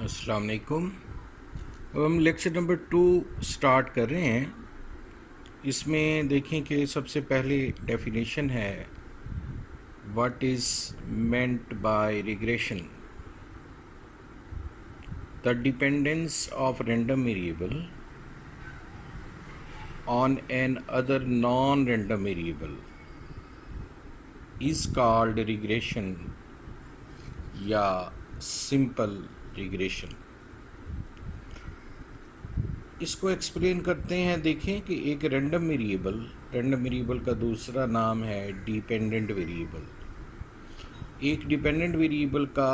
अस्सलाम वालेकुम। अब हम लेक्चर नंबर 2 स्टार्ट कर रहे हैं। इसमें देखें कि सबसे पहले डेफिनेशन है what is meant by regression. The dependence of random variable on an other non random variable is called regression या सिंपल रिग्रेशन। इसको एक्सप्लेन करते हैं। देखें कि एक रैंडम वेरिएबल का दूसरा नाम है डिपेंडेंट वेरिएबल। एक डिपेंडेंट वेरिएबल का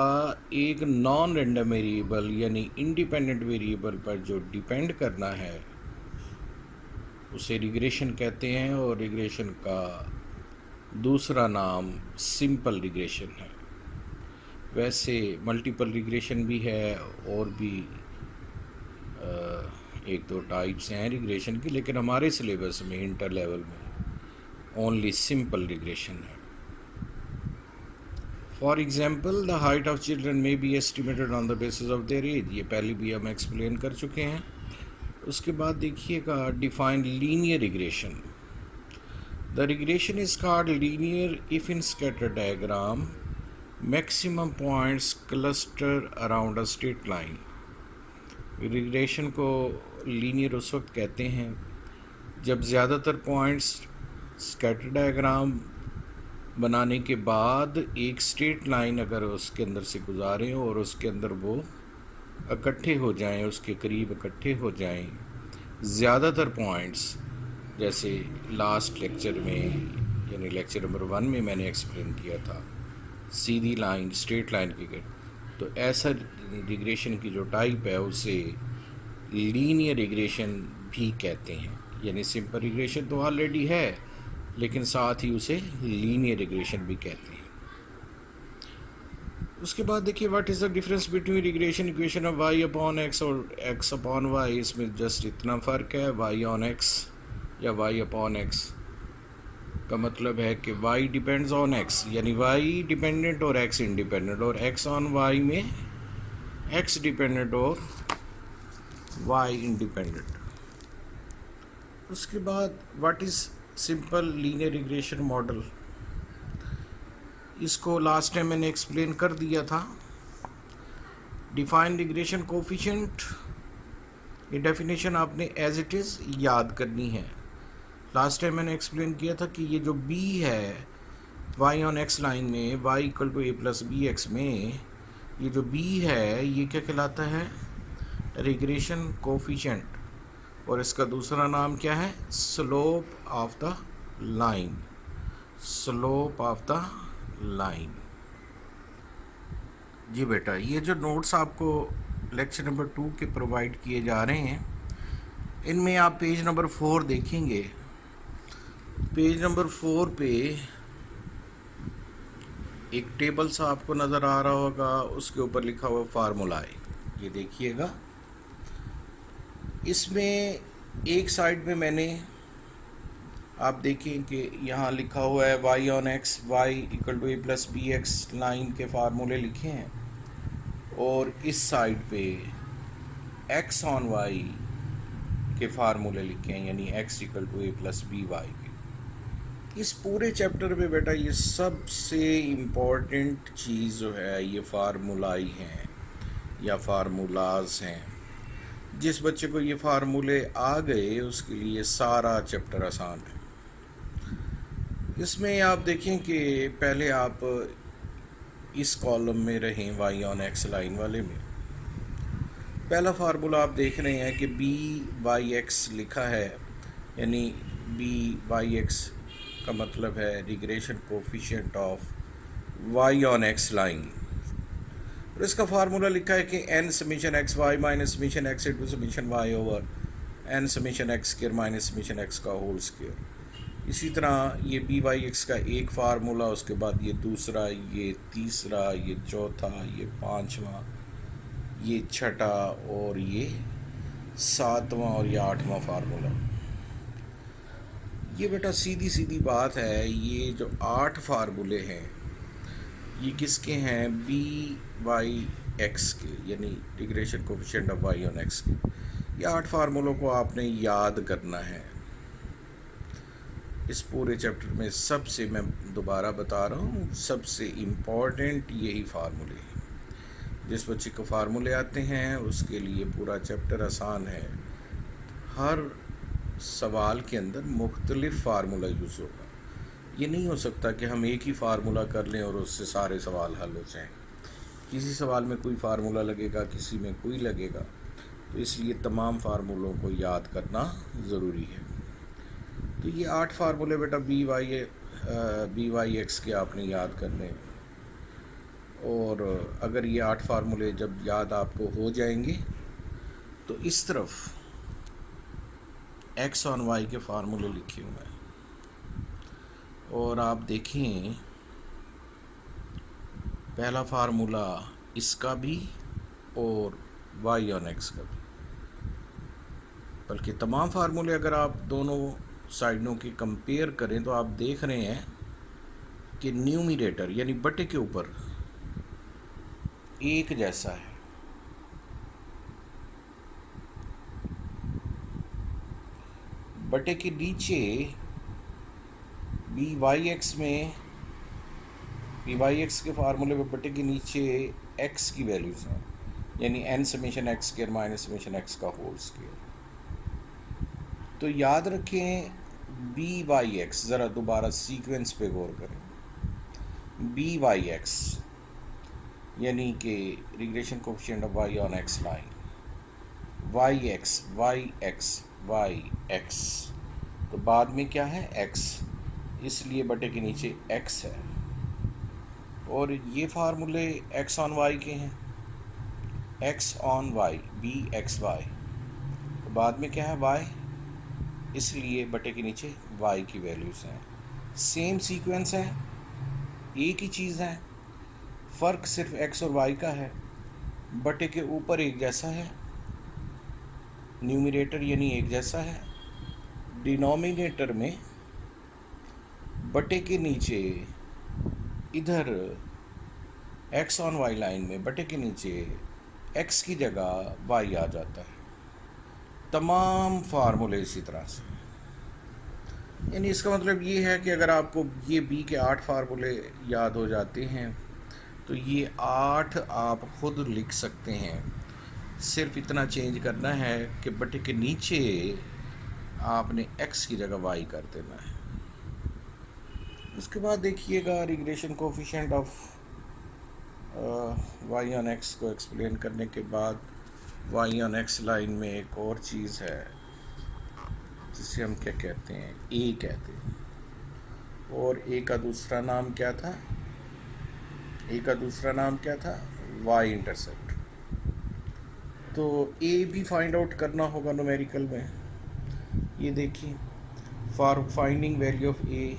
एक नॉन रैंडम वेरिएबल यानी इंडिपेंडेंट वेरिएबल पर जो डिपेंड करना है उसे रिग्रेशन कहते हैं, और रिग्रेशन का दूसरा नाम सिंपल रिग्रेशन है। वैसे मल्टीपल रिग्रेशन भी है और भी एक दो टाइप्स हैं रिग्रेशन की, लेकिन हमारे सिलेबस में इंटर लेवल में ओनली सिंपल रिग्रेशन है। For example, the height of children may be estimated on the basis of their age. ये पहले भी हम एक्सप्लेन कर चुके हैं। उसके बाद देखिएगा define linear regression. The regression is called linear if in scatter diagram maximum points cluster around a straight line. Regression को लीनियर उस वक्त कहते हैं जब ज़्यादातर पॉइंट्स स्कैटर डायग्राम बनाने के बाद एक स्ट्रेट लाइन अगर उसके अंदर से गुजारें और उसके अंदर वो इकट्ठे हो जाएं, उसके करीब इकट्ठे हो जाएं ज़्यादातर पॉइंट्स, जैसे लास्ट लेक्चर में यानी लेक्चर नंबर 1 में मैंने एक्सप्लेन किया था सीधी लाइन स्ट्रेट लाइन की। तो ऐसा रिग्रेशन की जो टाइप है उसे लीनियर रिग्रेशन भी कहते हैं। यानी सिंपल रिग्रेशन तो ऑलरेडी है, लेकिन साथ ही उसे लीनियर रिग्रेशन भी कहते हैं। उसके बाद देखिए what is the difference between regression equation of y upon x और x अपॉन y। इसमें जस्ट इतना फ़र्क है, y ऑन x या y अपॉन x का मतलब है कि y डिपेंड्स ऑन x, यानी y डिपेंडेंट और x इंडिपेंडेंट, और x ऑन y में x डिपेंडेंट और y इंडिपेंडेंट। उसके बाद what is simple linear regression model. इसको लास्ट टाइम मैंने एक्सप्लेन कर दिया था। डिफाइन रिग्रेशन कोफिशिएंट, ये डेफिनेशन आपने एज इट इज़ याद करनी है। लास्ट टाइम मैंने एक्सप्लेन किया था कि ये जो b है y ऑन x लाइन में y equal to a plus B X में, ये जो b है ये क्या कहलाता है, रिग्रेशन कोफिशिएंट, और इसका दूसरा नाम क्या है, slope of the line. Slope of the line. जी बेटा, ये जो नोट्स आपको लेक्चर नंबर 2 के प्रोवाइड किए जा रहे हैं, इनमें आप पेज नंबर 4 देखेंगे। पेज नंबर 4 पे एक टेबल सा आपको नज़र आ रहा होगा, उसके ऊपर लिखा हुआ फार्मूला है, ये देखिएगा। इसमें एक साइड में मैंने आप देखें कि यहाँ लिखा हुआ है y on x y equal to a plus B x line के फार्मूले लिखे हैं, और इस साइड पे x ऑन y के फार्मूले लिखे हैं, यानी x equal to a plus B Y के। इस पूरे चैप्टर में बेटा ये सबसे इम्पोर्टेंट चीज़ जो है ये फार्मूलाई हैं या फार्मूलाज हैं। जिस बच्चे को ये फार्मूले आ गए उसके लिए सारा चैप्टर आसान है। इसमें आप देखें कि पहले आप इस कॉलम में रहें y ऑन x लाइन वाले में। पहला फार्मूला आप देख रहे हैं कि b/x लिखा है, यानी b/x का मतलब है regression coefficient of y on x line, और इसका फार्मूला लिखा है कि n summation x Y minus summation X into summation Y over n summation X square minus summation X का होल स्क्वायर। इसी तरह ये b/x का एक फार्मूला, उसके बाद ये दूसरा, ये तीसरा, ये चौथा, ये पांचवा, ये छठा और ये सातवां और ये आठवां फार्मूला। ये बेटा सीधी सीधी बात है, ये जो 8 फार्मूले हैं ये किसके हैं, b/x एक्स के, यानी regression coefficient of Y on X के। ये 8 फार्मूलों को आपने याद करना है। इस पूरे चैप्टर में सबसे, मैं दोबारा बता रहा हूँ, सबसे इम्पॉर्टेंट यही फार्मूले हैं। जिस बच्चे को फार्मूले आते हैं उसके लिए पूरा चैप्टर आसान है। हर सवाल के अंदर मुख्तलिफ फार्मूला यूज़ होगा। ये नहीं हो सकता कि हम एक ही फार्मूला कर लें और उससे सारे सवाल हल हो जाएं। किसी सवाल में कोई फार्मूला लगेगा, किसी में कोई लगेगा, तो इसलिए तमाम फार्मूलों को याद करना ज़रूरी है। तो ये 8 फार्मूले बेटा बी वाई एक्स के आपने याद करने। और अगर ये 8 फार्मूले जब याद आपको हो जाएंगे तो इस तरफ एक्स ऑन वाई के फार्मूले लिखे हुए हैं और आप देखें पहला फार्मूला इसका भी और वाई ऑन एक्स का भी, बल्कि तमाम फार्मूले अगर आप दोनों साइडों की कंपेयर करें तो आप देख रहे हैं कि न्यूमरेटर यानी बटे के ऊपर एक जैसा है, बटे के नीचे बी वाई एक्स में, बी वाई एक्स के फार्मूले में बटे के नीचे एक्स की वैल्यूज़ हैं, यानी n summation x square minus summation x का होल स्क्वायर। तो याद रखें बी वाई एक्स, ज़रा दोबारा सीक्वेंस पे गौर करें। बी वाई एक्स यानी कि regression coefficient of Y on x line, y x y x y x, तो बाद में क्या है एक्स, इसलिए बटे के नीचे एक्स है। और ये फार्मूले एक्स ऑन वाई के हैं, x on y b x y, तो बाद में क्या है वाई, इसलिए बटे के नीचे वाई की वैल्यूज़ हैं। सेम सीक्वेंस है, एक ही चीज़ है, फ़र्क सिर्फ एक्स और वाई का है। बटे के ऊपर एक जैसा है, न्यूमरेटर यानी एक जैसा है, डिनोमिनेटर में बटे के नीचे इधर एक्स ऑन वाई लाइन में बटे के नीचे एक्स की जगह वाई आ जाता है। तमाम फार्मूले इसी तरह से, यानी इसका मतलब ये है कि अगर आपको ये बी के 8 फार्मूले याद हो जाते हैं तो ये 8 आप खुद लिख सकते हैं। सिर्फ इतना चेंज करना है कि बटे के नीचे आपने एक्स की जगह वाई कर देना है। उसके बाद देखिएगा regression coefficient of Y on x को एक्सप्लेन करने के बाद वाई ऑन एक्स लाइन में एक और चीज़ है जिसे हम क्या कहते हैं, ए कहते हैं। और ए का दूसरा नाम क्या था, ए का दूसरा नाम क्या था, वाई इंटरसेप्ट। तो ए भी फाइंड आउट करना होगा न्यूमेरिकल में। ये देखिए फॉर फाइंडिंग वैल्यू ऑफ ए,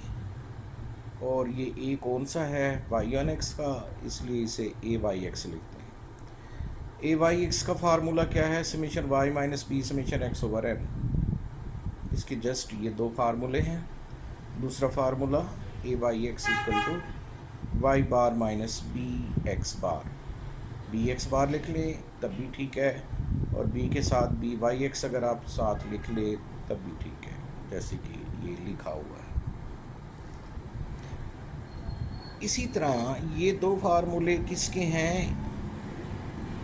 और ये ए कौन सा है, वाई ऑन एक्स का, इसलिए इसे ए वाई एक्स लिखते हैं। ए वाई एक्स का फार्मूला क्या है, summation Y minus B summation X over N. इसके जस्ट ये 2 फार्मूले हैं। दूसरा formula A Y X equal to Y bar minus B X bar, B X bar लिख लें तब भी ठीक है, और बी के साथ बी वाई एक्स अगर आप साथ लिख लें तब भी ठीक है, जैसे कि ये लिखा हुआ है। इसी तरह ये 2 फार्मूले किसके हैं,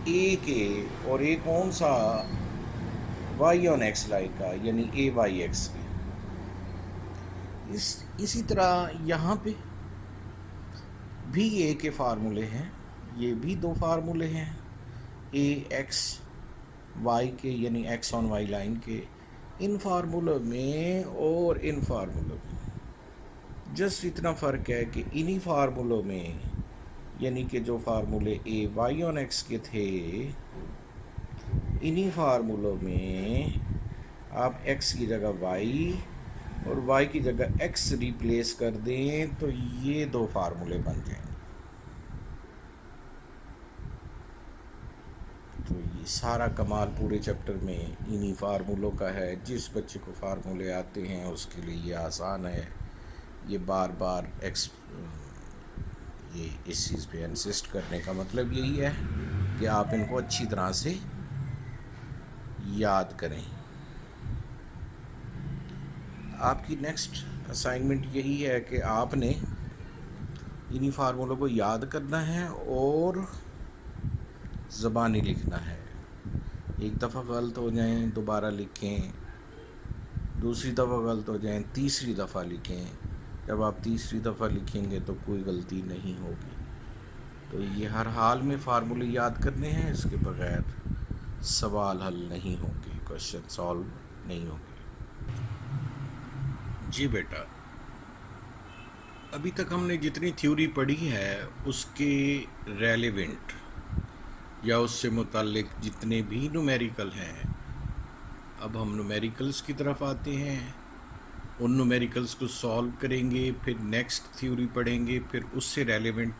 ए के, और ए कौन सा, वाई ऑन एक्स लाइन का, यानी ए वाई एक्स के। इसी तरह यहाँ पे भी ए के फार्मूले हैं, ये भी 2 फार्मूले हैं, ए एक्स वाई के यानी एक्स ऑन वाई लाइन के। इन फार्मूलों में और इन फार्मूलों में जस्ट इतना फ़र्क है कि इन्हीं फार्मूलों में, यानी कि जो फार्मूले ए वाई ऑन एक्स के थे, इन्हीं फार्मूलों में आप एक्स की जगह वाई और वाई की जगह एक्स रिप्लेस कर दें तो ये 2 फार्मूले बन जाएंगे। तो ये सारा कमाल पूरे चैप्टर में इन्हीं फार्मूलों का है। जिस बच्चे को फार्मूले आते हैं उसके लिए ये आसान है। ये बार बार ये इस चीज़ पे इंसिस्ट करने का मतलब यही है कि आप इनको अच्छी तरह से याद करें। आपकी नेक्स्ट असाइनमेंट यही है कि आपने इन्हीं फार्मूलों को याद करना है और ज़बानी लिखना है। एक दफ़ा गलत हो जाएं दोबारा लिखें, दूसरी दफ़ा गलत हो जाएं तीसरी दफ़ा लिखें। जब आप तीसरी दफ़ा लिखेंगे तो कोई गलती नहीं होगी। तो ये हर हाल में फार्मूले याद करने हैं, इसके बगैर सवाल हल नहीं होंगे, क्वेश्चन सॉल्व नहीं होंगे। जी बेटा, अभी तक हमने जितनी थ्योरी पढ़ी है उसके रेलेवेंट या उससे मुताल्लिक जितने भी न्यूमेरिकल हैं, अब हम न्यूमेरिकल्स की तरफ आते हैं। उन न्यूमेरिकल्स को सॉल्व करेंगे, फिर नेक्स्ट थ्योरी पढ़ेंगे, फिर उससे रेलेवेंट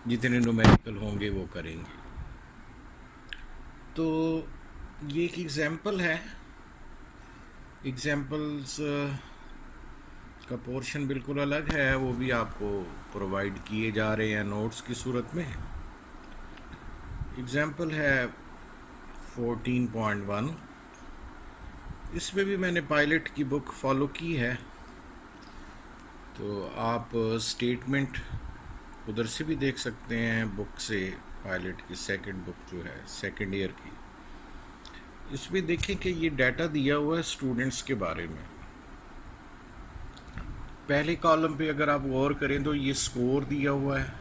जितने न्यूमेरिकल होंगे वो करेंगे। तो ये एक एग्जाम्पल है। एग्जाम्पल्स का पोर्शन बिल्कुल अलग है, वो भी आपको प्रोवाइड किए जा रहे हैं नोट्स की सूरत में। एग्जाम्पल है 14.1। इसमें भी मैंने पायलट की बुक फॉलो की है, तो आप स्टेटमेंट उधर से भी देख सकते हैं बुक से, पायलट की सेकंड बुक जो है सेकंड ईयर की। इसमें देखें कि ये डाटा दिया हुआ है स्टूडेंट्स के बारे में। पहले कॉलम पे अगर आप गौर करें तो ये स्कोर दिया हुआ है।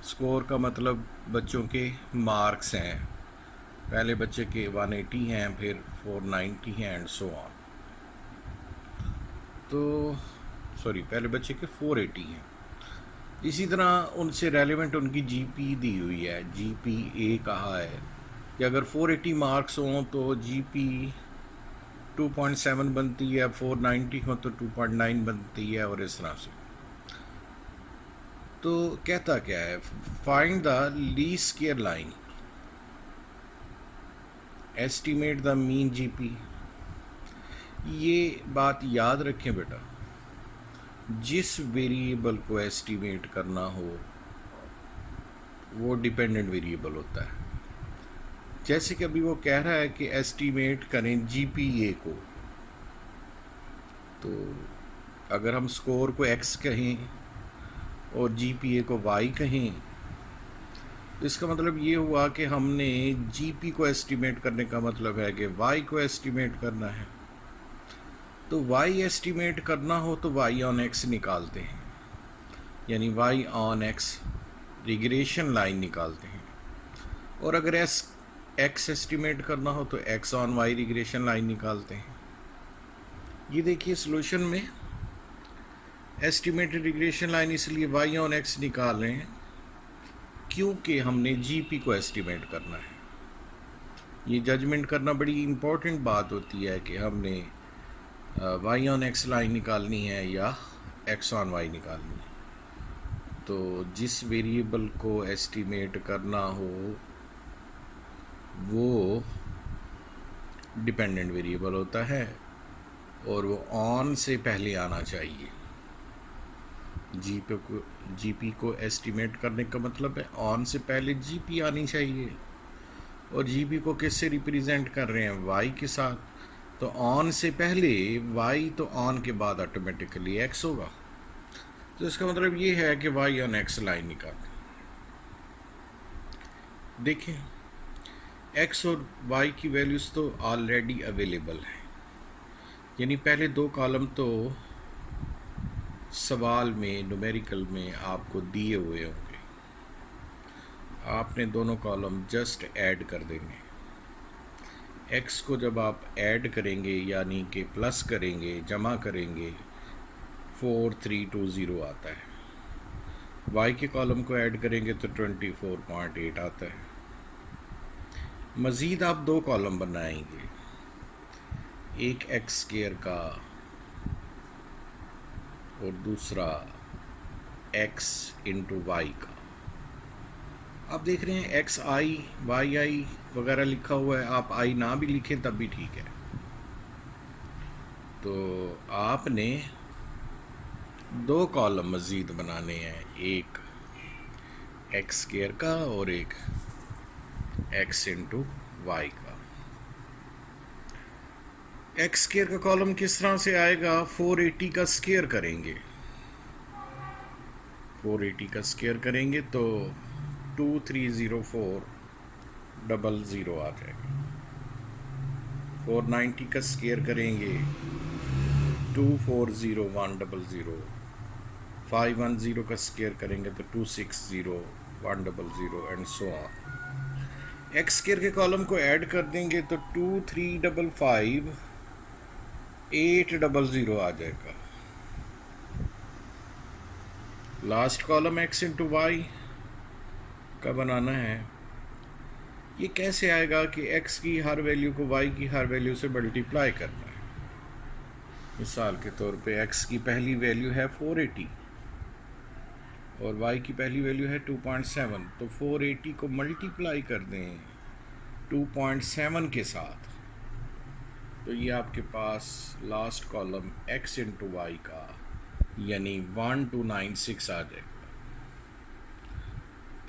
स्कोर का मतलब बच्चों के मार्क्स हैं। पहले बच्चे के 180 हैं, फिर 490 हैं एंड सो ऑन। तो पहले बच्चे के 480 हैं। इसी तरह उनसे रेलेवेंट उनकी जीपी दी हुई है। जीपीए कहा है कि अगर 480 मार्क्स हों तो जीपी 2.7 बनती है, 490 हो तो 2.9 बनती है, और इस तरह से। तो कहता क्या है, find the least square line, estimate the mean GP. ये बात याद रखें बेटा, जिस वेरिएबल को एस्टिमेट करना हो वो डिपेंडेंट वेरिएबल होता है। जैसे कि अभी वो कह रहा है कि एस्टिमेट करें जीपीए को, तो अगर हम स्कोर को एक्स कहें और जीपीए को वाई कहें, तो इसका मतलब ये हुआ कि हमने जीपी को एस्टिमेट करने का मतलब है कि वाई को एस्टिमेट करना है। तो वाई एस्टिमेट करना हो तो वाई ऑन एक्स निकालते हैं, यानी y on x regression line निकालते हैं। और अगर एक्स एस्टिमेट करना हो तो x on y regression line निकालते हैं। ये देखिए सॉल्यूशन में एस्टिमेटेड रिग्रेशन लाइन इसलिए वाई ऑन एक्स निकाल रहे हैं क्योंकि हमने जीपी को एस्टिमेट करना है। ये जजमेंट करना बड़ी इम्पोर्टेंट बात होती है कि हमने वाई ऑन एक्स लाइन निकालनी है या एक्स ऑन वाई निकालनी है। तो जिस वेरिएबल को एस्टिमेट करना हो वो डिपेंडेंट वेरिएबल होता है और वो ऑन से पहले आना चाहिए। जीपी को एस्टिमेट करने का मतलब है ऑन से पहले जीपी आनी चाहिए। और जीपी को किससे रिप्रेजेंट कर रहे हैं, वाई के साथ। तो ऑन से पहले वाई, तो ऑन के बाद ऑटोमेटिकली एक्स होगा। तो इसका मतलब ये है कि वाई ऑन एक्स लाइन निकालें। देखें, एक्स और वाई की वैल्यूज़ तो ऑलरेडी अवेलेबल है, यानी पहले दो कॉलम तो सवाल में न्यूमेरिकल में आपको दिए हुए होंगे। आपने दोनों कॉलम जस्ट ऐड कर देंगे। एक्स को जब आप ऐड करेंगे यानी कि प्लस करेंगे, जमा करेंगे, 4320 आता है। वाई के कॉलम को ऐड करेंगे तो 24.8 आता है। मज़ीद आप दो कॉलम बनाएंगे, एक एक्स स्क्वायर का और दूसरा एक्स इंटू वाई का। आप देख रहे हैं एक्स आई वाई आई वगैरह लिखा हुआ है, आप आई ना भी लिखें तब भी ठीक है। तो आपने दो कॉलम मज़ीद बनाने हैं, एक एक्स स्क्वायर का और एक एक्स इंटू वाई का। एक्स स्केयर का कॉलम किस तरह से आएगा, 480 का स्केयर करेंगे, 480 का स्केयर करेंगे तो 230400 आ जाएगा। 490 का स्केयर करेंगे 240100, 510 का स्केयर करेंगे तो 260100 and so on. X square के कॉलम को ऐड कर देंगे तो 2355800 आ जाएगा। Last column x into Y का बनाना है। ये कैसे आएगा कि एक्स की हर वैल्यू को वाई की हर वैल्यू से मल्टीप्लाई करना है। मिसाल के तौर पे एक्स की पहली वैल्यू है 480 और वाई की पहली वैल्यू है 2.7, तो 480 को मल्टीप्लाई कर दें 2.7 के साथ, तो ये आपके पास last column x into Y का यानी 1296 आ जाएगा।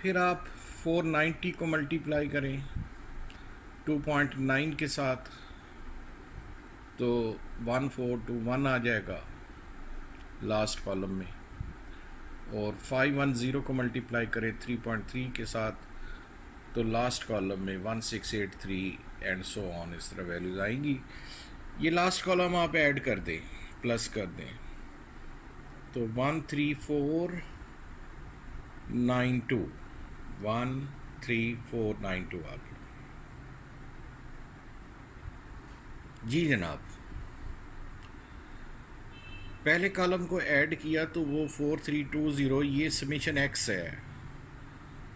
फिर आप 490 को मल्टीप्लाई करें 2.9 के साथ तो 1421 आ जाएगा लास्ट कॉलम में, और 510 को मल्टीप्लाई करें 3.3 के साथ तो लास्ट कॉलम में 1683 एंड सो ऑन, इस तरह वैल्यूज आएंगी। ये लास्ट कॉलम आप ऐड कर दें, प्लस कर दें तो 13492 आ गया। जी जनाब, पहले कॉलम को ऐड किया तो वो 4320 ये समीशन एक्स है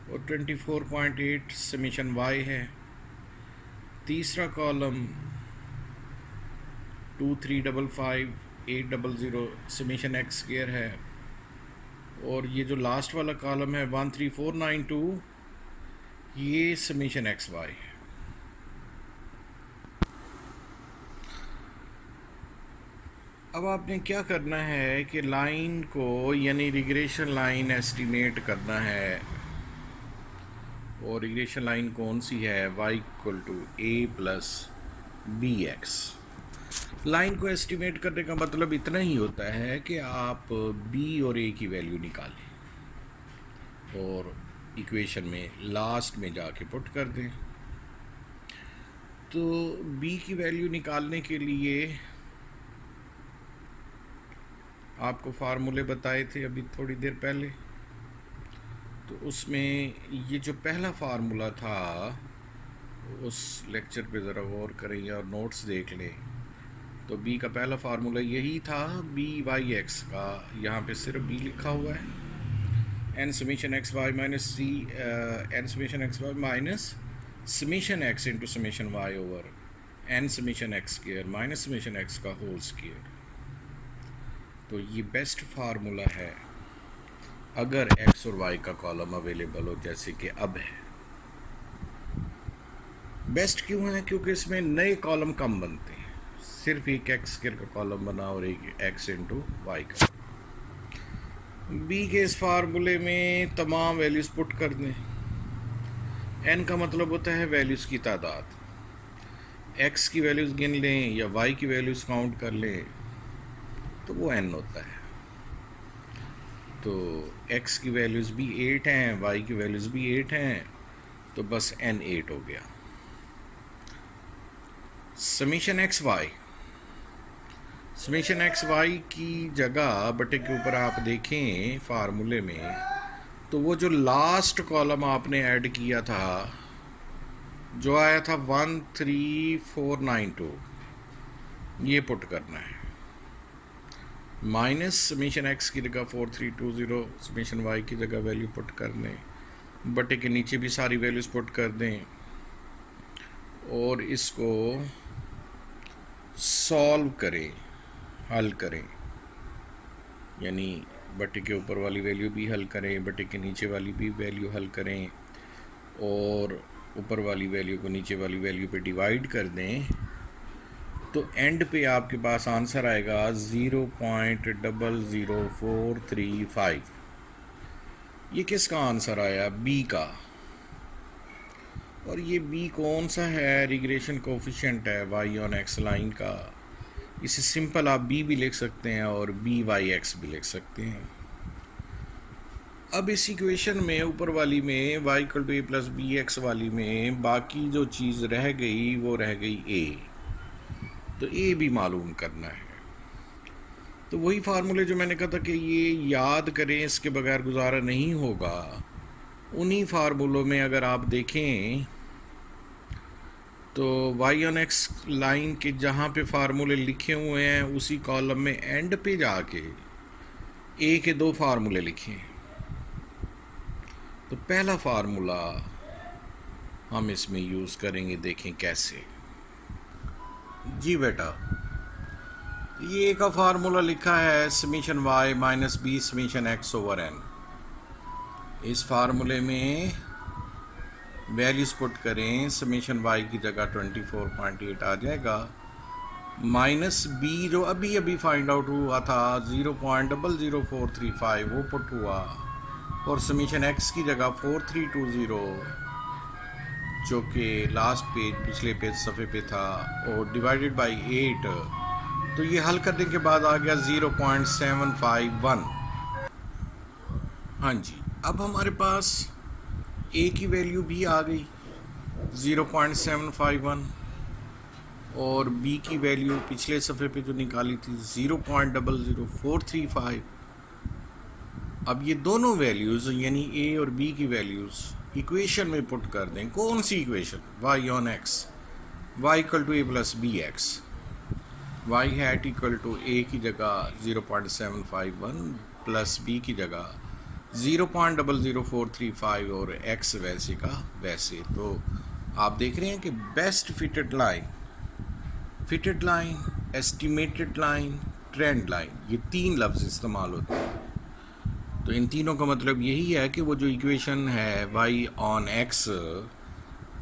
और 24.8 समीशन वाई है। तीसरा कॉलम 2355800 समीशन एक्स स्क्वायर है, और ये जो लास्ट वाला कॉलम है 13492 ये समीशन एक्स वाई है। अब आपने क्या करना है कि लाइन को यानी रिग्रेशन लाइन एस्टिमेट करना है, और रिग्रेशन लाइन कौन सी है, y equal to a plus B x. Line को एस्टिमेट करने का मतलब इतना ही होता है कि आप b और a की वैल्यू निकालें और इक्वेशन में लास्ट में जाके पुट कर दें। तो b की वैल्यू निकालने के लिए आपको फार्मूले बताए थे अभी थोड़ी देर पहले, तो उसमें ये जो पहला फार्मूला था उस लेक्चर पे ज़रा गौर करें और नोट्स देख लें। तो b का पहला फार्मूला यही था, by(x) का यहाँ पे सिर्फ b लिखा हुआ है, n summation x Y minus C n summation x Y minus summation X into summation Y over n summation X square minus summation X का होल स्क्वायर। तो ये बेस्ट फार्मूला है अगर x और y का कॉलम अवेलेबल हो, जैसे कि अब है। बेस्ट क्यों है, क्योंकि इसमें नए कॉलम कम बनते हैं, सिर्फ एक x स्क्वायर का कॉलम बना और एक x इंटू वाई का। b के इस फार्मूले में तमाम वैल्यूज़ पुट कर दें। n का मतलब होता है वैल्यूज़ की तादाद, x की वैल्यूज़ गिन लें या y की वैल्यूज़ काउंट कर लें तो वो n होता है। तो x की वैल्यूज़ भी 8 हैं, y की वैल्यूज़ भी 8 हैं, तो बस n 8 हो गया। Summation x y, summation x y की जगह बटे के ऊपर आप देखें फार्मूले में, तो वो जो लास्ट कॉलम आपने ऐड किया था जो आया था 13492 ये पुट करना है, माइनस समीशन एक्स की जगह 4320 समीशन वाई की जगह वैल्यू पुट कर दें, बटे के नीचे भी सारी वैल्यूज़ पुट कर दें और इसको सॉल्व करें, हल करें, यानी बटे के ऊपर वाली वैल्यू भी हल करें, बटे के नीचे वाली भी वैल्यू हल करें और ऊपर वाली वैल्यू को नीचे वाली वैल्यू पे डिवाइड कर दें, तो एंड पे आपके पास आंसर आएगा 0.00435। ये किसका आंसर आया, बी का। और ये बी कौन सा है? रिग्रेशन कोफिशिएंट है वाई ऑन एक्स लाइन का। इसे सिंपल आप बी भी लिख सकते हैं और बी वाई एक्स भी लिख सकते हैं। अब इस इक्वेशन में ऊपर वाली में y equal to a plus B x वाली में बाकी जो चीज़ रह गई वो रह गई a। तो a भी मालूम करना है। तो वही फार्मूले जो मैंने कहा था कि ये याद करें, इसके बगैर गुजारा नहीं होगा। उन्हीं फार्मूलों में अगर आप देखें तो y ऑन एक्स लाइन के जहाँ पे फार्मूले लिखे हुए हैं उसी कॉलम में एंड पे जाके a के दो फार्मूले लिखे हैं। तो पहला फार्मूला हम इसमें यूज़ करेंगे, देखें कैसे। जी बेटा, ये का फार्मूला लिखा है summation y minus b summation x over n. इस फार्मूले में वैल्यूज पुट करें, समीशन वाई की जगह 24.8 आ जाएगा, माइनस बी जो अभी अभी फाइंड आउट हुआ था 0.00435 वो पुट हुआ, और समीशन एक्स की जगह 4320 जो कि लास्ट पेज पिछले पेज सफ़े पे था, और डिवाइडेड बाय 8। तो ये हल करने के बाद आ गया 0.751। हाँ जी, अब हमारे पास a की वैल्यू भी आ गई 0.751 और b की वैल्यू पिछले सफ़े पे जो निकाली थी 0.00435। अब ये दोनों वैल्यूज़ यानी a और b की वैल्यूज़ इक्वेशन में पुट कर दें। कौन सी equation? y on x, y equal to a plus B X, y hat equal to a की जगह 0.751 प्लस b की जगह 0.00435 और x वैसे का वैसे। तो आप देख रहे हैं कि best fitted line, estimated line, trend line, ये तीन लफ्ज़ इस्तेमाल होते हैं। तो इन तीनों का मतलब यही है कि वो जो इक्वेशन है y ऑन x,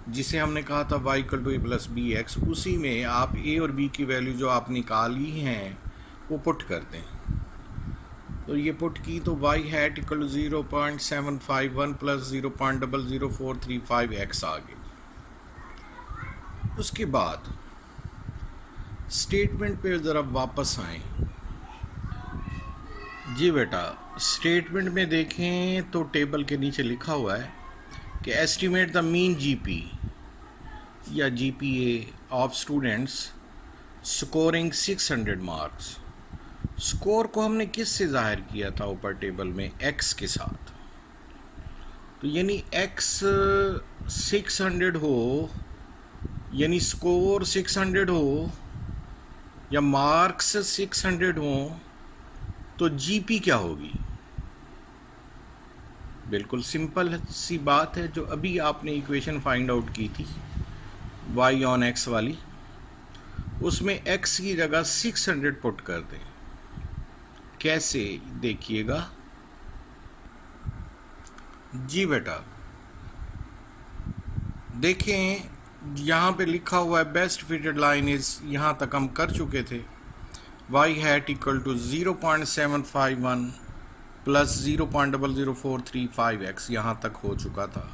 जिसे हमने कहा था y equal to a plus B x, उसी में आप a और b की वैल्यू जो आप निकाली हैं वो पुट कर दें। तो ये पुट की तो y hat equal to 0.751 plus 0.00435 x आ गई। उसके बाद स्टेटमेंट पे ज़रा वापस आएँ। जी बेटा, स्टेटमेंट में देखें तो टेबल के नीचे लिखा हुआ है कि एस्टिमेट द मीन जीपी या GPA of students scoring 600 marks. Score को हमने किस से ज़ाहिर किया था ऊपर टेबल में? x के साथ। तो यानी x 600 हो, यानी स्कोर 600 हो या मार्क्स 600 हो, तो जीपी क्या होगी? बिल्कुल सिंपल सी बात है, जो अभी आपने इक्वेशन फाइंड आउट की थी y ऑन x वाली, उसमें x की जगह 600 पुट कर दें। कैसे? देखिएगा। जी बेटा, देखें यहाँ पे लिखा हुआ है बेस्ट फिटेड लाइन इज, यहाँ तक हम कर चुके थे। y hat equal to 0.751 plus 0.00435 x, यहाँ तक हो चुका था।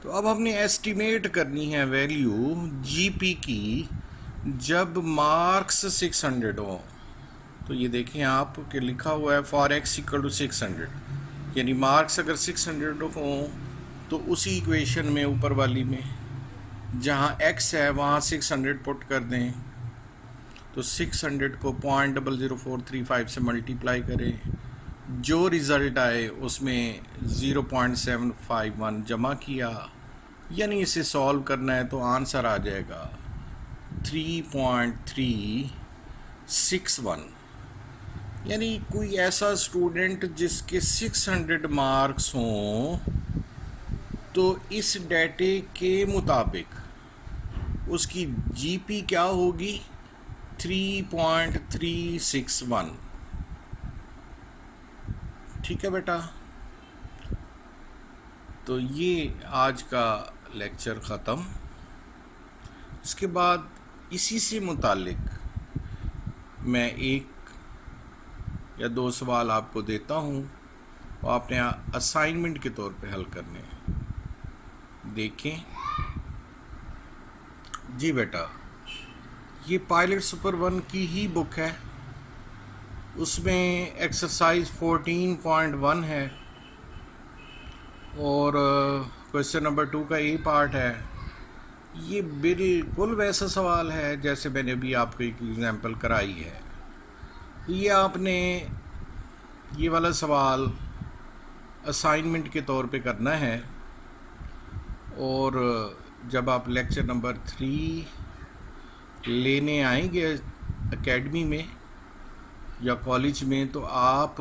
तो अब हमने एस्टिमेट करनी है वैल्यू जीपी की जब मार्क्स 600 हो। तो ये देखें आप कि लिखा हुआ है फॉर x इक्वल टू 600, यानी मार्क्स अगर 600 हो तो उसी इक्वेशन में ऊपर वाली में जहाँ x है वहाँ 600 पुट कर दें। तो 600 को 0.00435 से मल्टीप्लाई करें, जो रिज़ल्ट आए उसमें 0.751 जमा किया, यानी इसे सॉल्व करना है तो आंसर आ जाएगा 3.361। यानी कोई ऐसा स्टूडेंट जिसके 600 मार्क्स हों तो इस डेटे के मुताबिक उसकी जीपी क्या होगी? 3.361। ठीक है बेटा, तो ये आज का लेक्चर ख़त्म। इसके बाद इसी से मुतालिक मैं एक या दो सवाल आपको देता हूँ और आपने असाइनमेंट के तौर पे हल करने हैं। देखें जी बेटा, ये पायलट सुपर 1 की ही बुक है। उसमें एक्सरसाइज 14.1 है और क्वेश्चन नंबर 2 का ए पार्ट है। ये बिल्कुल वैसा सवाल है जैसे मैंने अभी आपको एक एग्जांपल कराई है। तो ये आपने ये वाला सवाल असाइनमेंट के तौर पे करना है और जब आप लेक्चर नंबर 3 लेने आएंगे एकेडमी में या कॉलेज में तो आप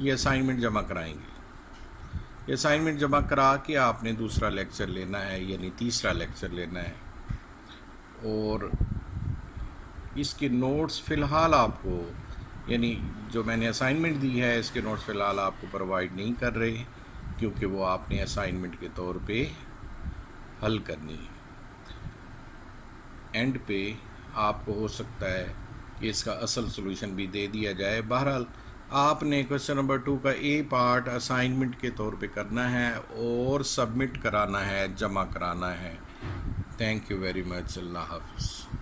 ये असाइनमेंट जमा कराएंगे। ये असाइनमेंट जमा करा के आपने दूसरा लेक्चर लेना है, यानी तीसरा लेक्चर लेना है। और इसके नोट्स फ़िलहाल आपको, यानी जो मैंने असाइनमेंट दी है इसके नोट्स फ़िलहाल आपको प्रोवाइड नहीं कर रहे, क्योंकि वो आपने असाइनमेंट के तौर पे हल करनी है। एंड पे आपको हो सकता है कि इसका असल सॉल्यूशन भी दे दिया जाए। बहरहाल आपने क्वेश्चन नंबर 2 का ए पार्ट असाइनमेंट के तौर पे करना है और सबमिट कराना है, जमा कराना है। Thank you very much. अल्लाह हाफ़िज़।